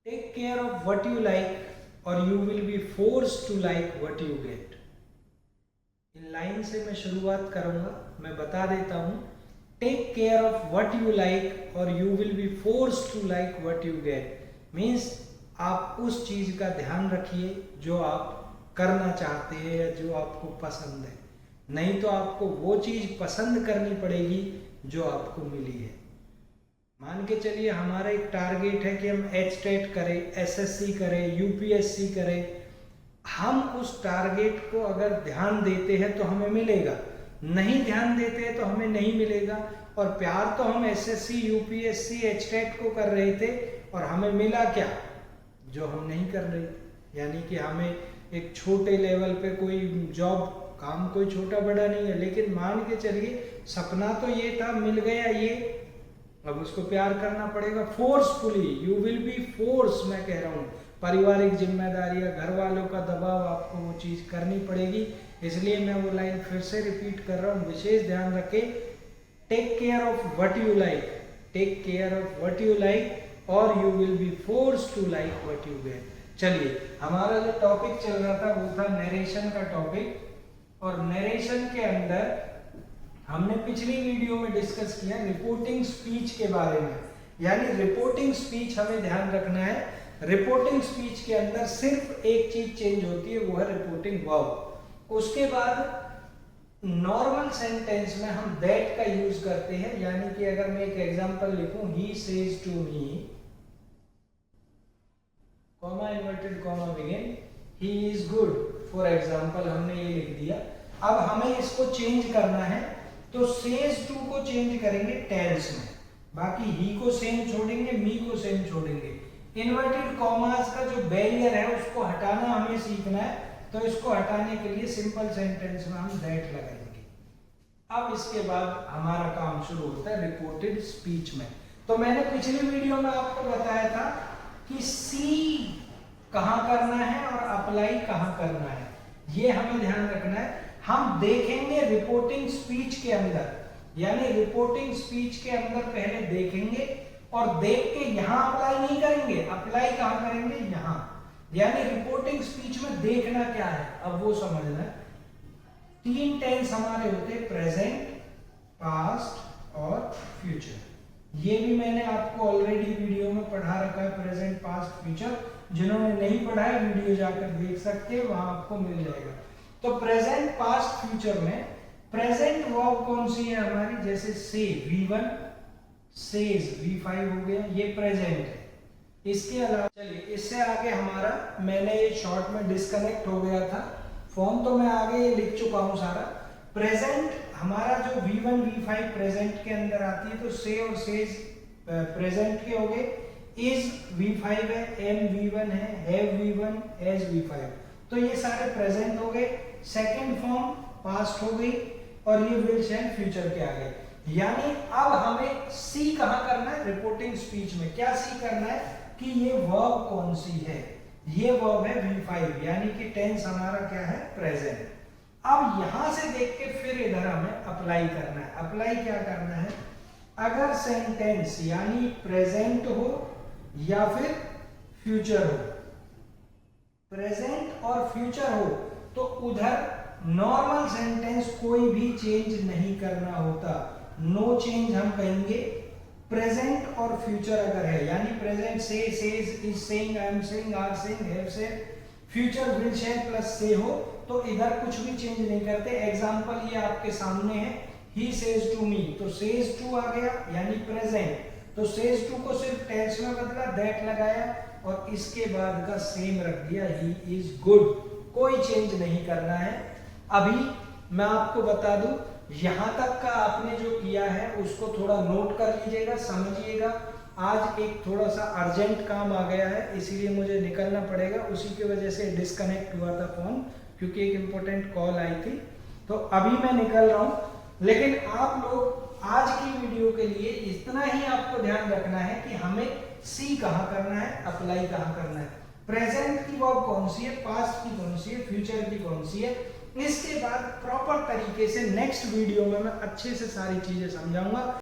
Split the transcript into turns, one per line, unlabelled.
Take care of what you like और you will be forced to like what you get. इन line से मैं शुरुआत करूंगा, मैं बता देता हूं। Take care of what you like और you will be forced to like what you get means आप उस चीज का ध्यान रखिए जो आप करना चाहते हैं या जो आपको पसंद है, नहीं तो आपको वो चीज पसंद करनी पड़ेगी जो आपको मिली है। मान के चलिए हमारा एक टारगेट है कि हम एचटेट करें, एसएससी करें, यूपीएससी करें। हम उस टारगेट को अगर ध्यान देते हैं तो हमें मिलेगा, नहीं ध्यान देते हैं तो हमें नहीं मिलेगा। और प्यार तो हम एसएससी, यूपीएससी, एचटेट को कर रहे थे और हमें मिला क्या, जो हम नहीं कर रहे थे। यानी कि हमें एक छोटे लेवल पे कोई जॉब, काम कोई छोटा बड़ा नहीं है, लेकिन मान के चलिए सपना तो ये था, मिल गया ये, अब उसको प्यार करना पड़ेगा forcefully. You will B force, मैं कह रहा हूँ, पारिवारिक जिम्मेदारियां, घर वालों का दबाव, आपको वो चीज करनी पड़ेगी। इसलिए मैं वो लाइन फिर से रिपीट कर रहा हूँ, विशेष ध्यान रखें। Take care of what you like, take care of what you like और you will be forced to like what you get. चलिए, हमारा जो टॉपिक चल रहा था वो था नरेशन का टॉपिक, और नरेशन के अंदर हमने पिछली वीडियो में डिस्कस किया रिपोर्टिंग स्पीच के बारे में। यानी रिपोर्टिंग स्पीच हमें ध्यान रखना है, रिपोर्टिंग स्पीच के अंदर सिर्फ एक चीज चेंज होती है, वो है रिपोर्टिंग वर्ब। उसके बाद नॉर्मल सेंटेंस में हम दैट का यूज करते हैं। यानी कि अगर मैं एक एग्जांपल लिखूं, he says to me, comma inverted comma begin, he is good, for example हमने ये लिख दिया। अब हमें इसको चेंज करना है, तो सेज टू को चेंज करेंगे टेल्स में, बाकी ही को सेम छोड़ेंगे, मी को सेम छोड़ेंगे। इन्वर्टेड कॉमास का जो बैरियर है उसको हटाना हमें सीखना है, तो इसको हटाने के लिए सिंपल सेंटेंस में हम दैट लगाएंगे। अब इसके बाद हमारा काम शुरू होता है रिपोर्टेड स्पीच में। तो मैंने पिछली वीडियो में आपको बताया था कि सी कहां करना है और अप्लाई कहां करना है, ये हमें ध्यान रखना है। हम देखेंगे रिपोर्टिंग स्पीच के अंदर, यानी रिपोर्टिंग स्पीच के अंदर पहले देखेंगे और देख के यहां अप्लाई नहीं करेंगे। अप्लाई कहां करेंगे, यहां। यानी रिपोर्टिंग स्पीच में देखना क्या है, अब वो समझना है। 3 टेंस हमारे होते हैं, प्रेजेंट, पास्ट और फ्यूचर। ये भी मैंने आपको ऑलरेडी वीडियो में पढ़ा रखा है, प्रेजेंट, पास्ट, फ्यूचर। जिन्होंने नहीं पढ़ा है वीडियो जाकर देख सकते हैं, वहां आपको मिल जाएगा। तो प्रेजेंट, पास्ट, फ्यूचर में प्रेजेंट वर्ब कौन सी है हमारी, जैसे से, V1, सेज, V5 हो गया, ये प्रेजेंट है। इसके अलावा चलिए इससे आगे हमारा, मैंने ये शॉर्ट में डिस्कनेक्ट हो गया था फोन, तो मैं आगे लिख चुका हूं सारा। प्रेजेंट हमारा जो V1, V5 प्रेजेंट के अंदर आती है, तो से और सेज प्रेजेंट के हो गए, इज V5 है, एम V1 है, हैव V1, एज V5, तो ये सारे प्रेजेंट हो गए। सेकंड फॉर्म पास्ट हो गई और ये विल शैल फ्यूचर के आ गए। यानी अब हमें सी कहां करना है, रिपोर्टिंग स्पीच में क्या सी करना है कि ये वर्ब कौन सी है, ये वर्ब है V5, यानी कि टेंस हमारा क्या है, प्रेजेंट। अब यहां से देख के फिर इधर हमें अप्लाई करना है। अप्लाई क्या करना है, अगर सेंटेंस यानी प्रेजेंट हो या फिर फ्यूचर हो, प्रेजेंट और फ्यूचर हो, तो उधर नॉर्मल सेंटेंस कोई भी चेंज नहीं करना होता, नो चेंज हम कहेंगे। प्रेजेंट और फ्यूचर अगर है, यानी present say, says, is saying, I am saying, are saying, have said, future will shall plus say हो, तो इधर कुछ भी चेंज नहीं करते। एग्जांपल ये आपके सामने है, ही सेज टू मी, तो सेज टू आ गया यानी प्रेजेंट, तो सेज टू को सिर्फ टेंस में बदला, दैट लगाया और इसके बाद का सेम रख दिया, ही इज गुड। कोई चेंज नहीं करना है। अभी मैं आपको बता दूं, यहां तक का आपने जो किया है उसको थोड़ा नोट कर लीजिएगा, समझिएगा। आज एक थोड़ा सा अर्जेंट काम आ गया है, इसीलिए मुझे निकलना पड़ेगा, उसी की वजह से डिस्कनेक्ट हुआ था फोन, क्योंकि एक इंपॉर्टेंट कॉल आई थी। तो अभी मैं निकल रहा हूं, लेकिन आप लोग आज की वीडियो के लिए इतना ही आपको ध्यान रखना है कि हमें सी कहां करना है, अप्लाई कहां करना है, प्रेजेंट की वर्ब कौन सी है, पास्ट की कौन सी है, फ्यूचर की कौन सी है। इसके बाद प्रॉपर तरीके से नेक्स्ट वीडियो में मैं अच्छे से सारी चीजें समझाऊंगा।